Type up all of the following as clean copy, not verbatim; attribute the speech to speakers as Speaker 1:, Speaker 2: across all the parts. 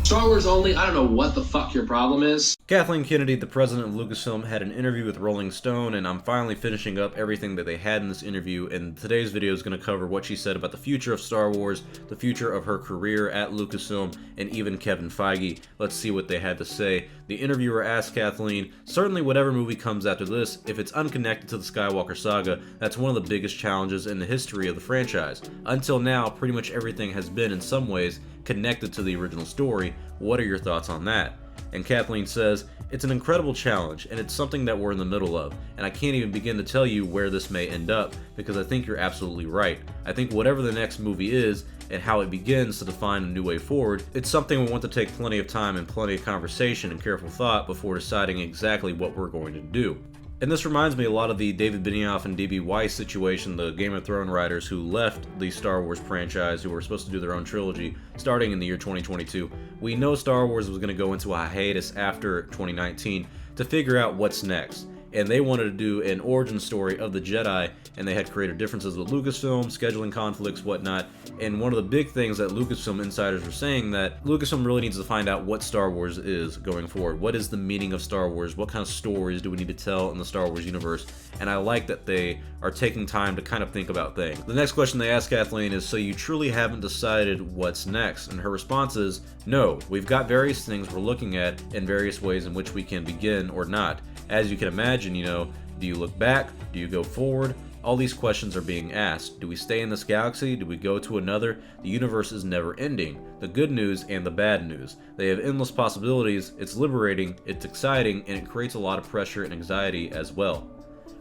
Speaker 1: Star Wars only, I don't know what the fuck your problem is.
Speaker 2: Kathleen Kennedy, the president of Lucasfilm, had an interview with Rolling Stone, and I'm finally finishing up everything that they had in this interview, and today's video is going to cover what she said about the future of Star Wars, the future of her career at Lucasfilm, and even Kevin Feige. Let's see what they had to say. The interviewer asked Kathleen, certainly whatever movie comes after this, if it's unconnected to the Skywalker saga, that's one of the biggest challenges in the history of the franchise. Until now, pretty much everything has been, in some ways, connected to the original story. What are your thoughts on that? And Kathleen says, it's an incredible challenge, and it's something that we're in the middle of, and I can't even begin to tell you where this may end up, because I think you're absolutely right. I think whatever the next movie is, and how it begins to define a new way forward, it's something we want to take plenty of time and plenty of conversation and careful thought before deciding exactly what we're going to do. And this reminds me a lot of the David Benioff and D.B. Weiss situation, the Game of Thrones writers who left the Star Wars franchise, who were supposed to do their own trilogy starting in the year 2022. We know Star Wars was going to go into a hiatus after 2019 to figure out what's next. And they wanted to do an origin story of the Jedi, and they had creative differences with Lucasfilm, scheduling conflicts, whatnot. And one of the big things that Lucasfilm insiders were saying, that Lucasfilm really needs to find out what Star Wars is going forward. What is the meaning of Star Wars? What kind of stories do we need to tell in the Star Wars universe? And I like that they are taking time to kind of think about things. The next question they asked Kathleen is, so you truly haven't decided what's next? And her response is, no, we've got various things we're looking at and various ways in which we can begin or not. As you can imagine, do you look back? Do you go forward? All these questions are being asked. Do we stay in this galaxy? Do we go to another? The universe is never ending. The good news and the bad news. They have endless possibilities. It's liberating, it's exciting, and it creates a lot of pressure and anxiety as well.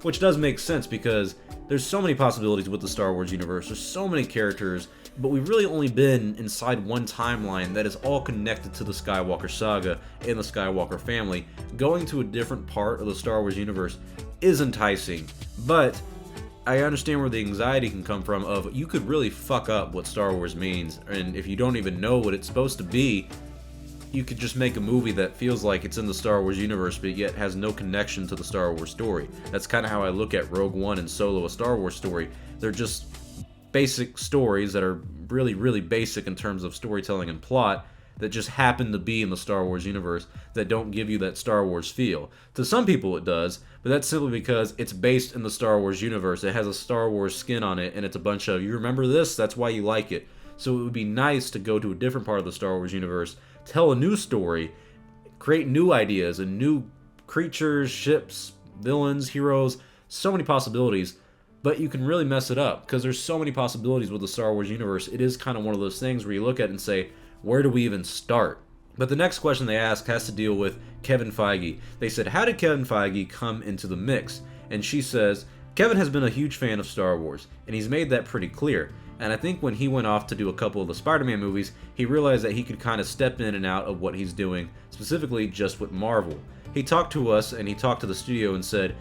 Speaker 2: Which does make sense, because there's so many possibilities with the Star Wars universe. There's so many characters, but we've really only been inside one timeline that is all connected to the Skywalker saga and the Skywalker family. Going to a different part of the Star Wars universe is enticing, but I understand where the anxiety can come from of, you could really fuck up what Star Wars means, and if you don't even know what it's supposed to be, you could just make a movie that feels like it's in the Star Wars universe but yet has no connection to the Star Wars story. That's kind of how I look at Rogue One and Solo, a Star Wars story. They're just basic stories that are really, really basic in terms of storytelling and plot, that just happen to be in the Star Wars universe, that don't give you that Star Wars feel. To some people it does, but that's simply because it's based in the Star Wars universe. It has a Star Wars skin on it, and it's a bunch of, you remember this? That's why you like it. So it would be nice to go to a different part of the Star Wars universe, tell a new story, create new ideas and new creatures, ships, villains, heroes, so many possibilities. But you can really mess it up, because there's so many possibilities with the Star Wars universe. It is kind of one of those things where you look at it and say, where do we even start? But the next question they asked has to deal with Kevin Feige. They said, how did Kevin Feige come into the mix? And she says, Kevin has been a huge fan of Star Wars, and he's made that pretty clear. And I think when he went off to do a couple of the Spider-Man movies, he realized that he could kind of step in and out of what he's doing, specifically just with Marvel. He talked to us, and he talked to the studio and said,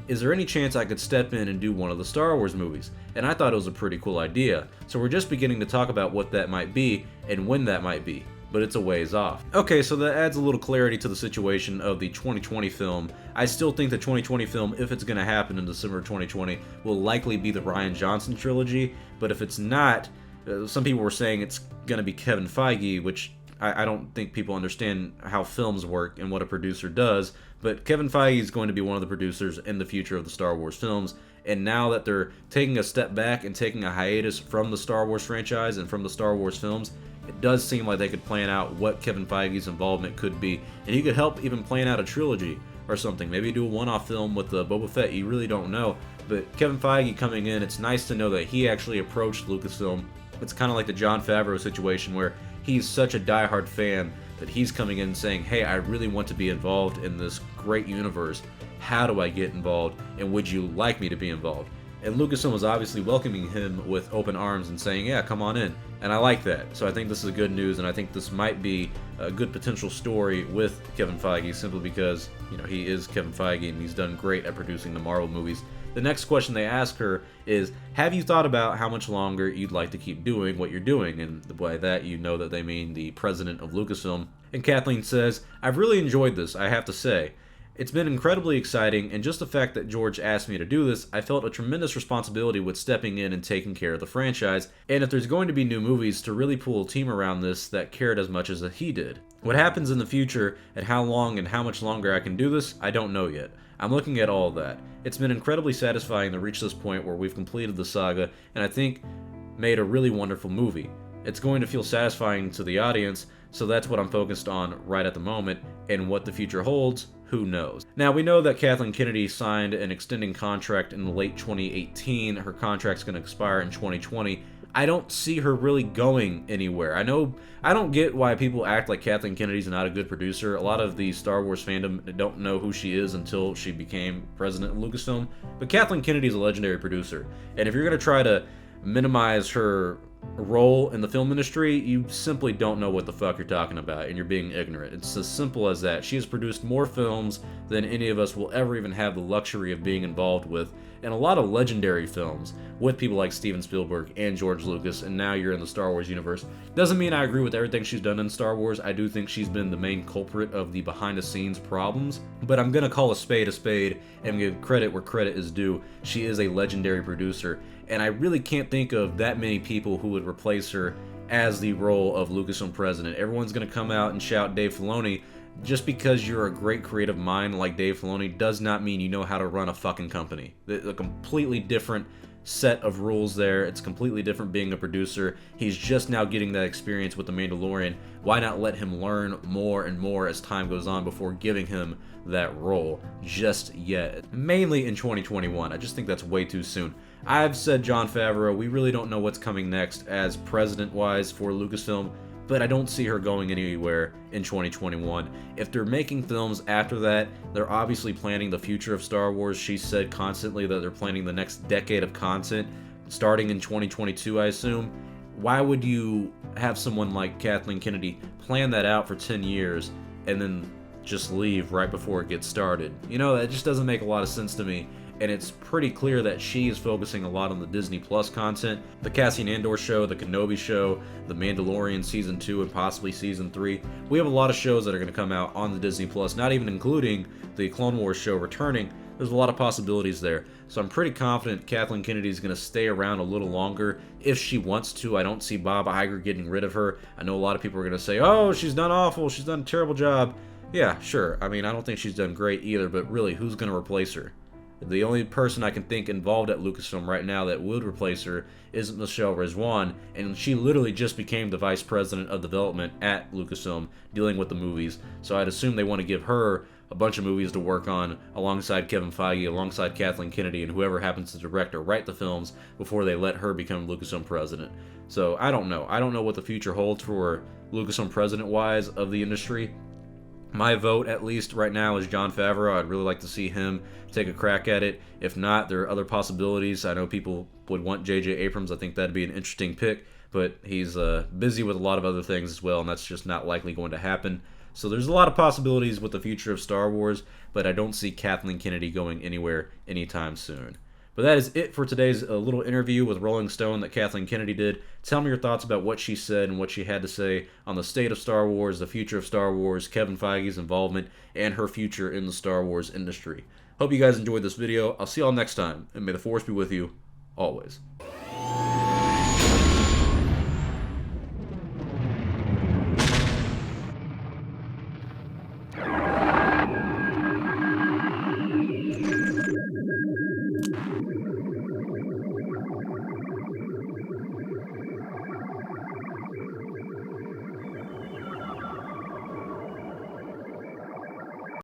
Speaker 2: is there any chance I could step in and do one of the Star Wars movies? And I thought it was a pretty cool idea. So we're just beginning to talk about what that might be and when that might be, but it's a ways off. Okay, so that adds a little clarity to the situation of the 2020 film. I still think the 2020 film, if it's going to happen in December 2020, will likely be the Rian Johnson trilogy, but if it's not, some people were saying it's going to be Kevin Feige, which I don't think people understand how films work and what a producer does, but Kevin Feige is going to be one of the producers in the future of the Star Wars films, and now that they're taking a step back and taking a hiatus from the Star Wars franchise and from the Star Wars films, it does seem like they could plan out what Kevin Feige's involvement could be, and he could help even plan out a trilogy or something. Maybe do a one-off film with Boba Fett, you really don't know, but Kevin Feige coming in, it's nice to know that he actually approached Lucasfilm. It's kind of like the Jon Favreau situation, where he's such a diehard fan that he's coming in and saying, hey, I really want to be involved in this great universe. How do I get involved, and would you like me to be involved? And Lucasfilm was obviously welcoming him with open arms and saying, yeah, come on in. And I like that. So I think this is good news, and I think this might be a good potential story with Kevin Feige, simply because, he is Kevin Feige and he's done great at producing the Marvel movies. The next question they ask her is, have you thought about how much longer you'd like to keep doing what you're doing? And by that, you know that they mean the president of Lucasfilm. And Kathleen says, I've really enjoyed this, I have to say. It's been incredibly exciting, and just the fact that George asked me to do this, I felt a tremendous responsibility with stepping in and taking care of the franchise, and if there's going to be new movies, to really pull a team around this that cared as much as he did. What happens in the future, and how long and how much longer I can do this, I don't know yet. I'm looking at all of that. It's been incredibly satisfying to reach this point where we've completed the saga, and I think made a really wonderful movie. It's going to feel satisfying to the audience, so that's what I'm focused on right at the moment, and what the future holds, who knows. Now, we know that Kathleen Kennedy signed an extending contract in late 2018. Her contract's going to expire in 2020. I don't see her really going anywhere. I don't get why people act like Kathleen Kennedy's not a good producer. A lot of the Star Wars fandom don't know who she is until she became president of Lucasfilm. But Kathleen Kennedy's a legendary producer. And if you're going to try to minimize her role in the film industry, you simply don't know what the fuck you're talking about, and you're being ignorant. It's as simple as that. She has produced more films than any of us will ever even have the luxury of being involved with, and a lot of legendary films with people like Steven Spielberg and George Lucas, and now you're in the Star Wars universe. Doesn't mean I agree with everything she's done in Star Wars. I do think she's been the main culprit of the behind-the-scenes problems, but I'm gonna call a spade and give credit where credit is due. She is a legendary producer, and I really can't think of that many people who would replace her as the role of Lucasfilm president. Everyone's gonna come out and shout Dave Filoni. Just because you're a great creative mind like Dave Filoni does not mean you know how to run a fucking company. A completely different set of rules there. It's completely different being a producer. He's just now getting that experience with The Mandalorian. Why not let him learn more and more as time goes on before giving him that role just yet? Mainly in 2021. I just think that's way too soon. I've said Jon Favreau, we really don't know what's coming next as president-wise for Lucasfilm, but I don't see her going anywhere in 2021. If they're making films after that, they're obviously planning the future of Star Wars. She said constantly that they're planning the next decade of content, starting in 2022, I assume. Why would you have someone like Kathleen Kennedy plan that out for 10 years and then just leave right before it gets started? You know, that just doesn't make a lot of sense to me. And it's pretty clear that she is focusing a lot on the Disney Plus content. The Cassian Andor show, the Kenobi show, the Mandalorian Season 2, and possibly Season 3. We have a lot of shows that are going to come out on the Disney Plus, not even including the Clone Wars show returning. There's a lot of possibilities there. So I'm pretty confident Kathleen Kennedy is going to stay around a little longer if she wants to. I don't see Bob Iger getting rid of her. I know a lot of people are going to say, oh, she's done awful, she's done a terrible job. Yeah, sure. I mean, I don't think she's done great either, but really, who's going to replace her? The only person I can think involved at Lucasfilm right now that would replace her is Michelle Rizwan, and she literally just became the vice president of development at Lucasfilm, dealing with the movies. So I'd assume they want to give her a bunch of movies to work on alongside Kevin Feige, alongside Kathleen Kennedy, and whoever happens to direct or write the films before they let her become Lucasfilm president. So I don't know. I don't know what the future holds for Lucasfilm president-wise of the industry. My vote, at least right now, is Jon Favreau. I'd really like to see him take a crack at it. If not, there are other possibilities. I know people would want J.J. Abrams. I think that'd be an interesting pick, but he's busy with a lot of other things as well, and that's just not likely going to happen. So there's a lot of possibilities with the future of Star Wars, but I don't see Kathleen Kennedy going anywhere anytime soon. But that is it for today's little interview with Rolling Stone that Kathleen Kennedy did. Tell me your thoughts about what she said and what she had to say on the state of Star Wars, the future of Star Wars, Kevin Feige's involvement, and her future in the Star Wars industry. Hope you guys enjoyed this video. I'll see y'all next time, and may the Force be with you always.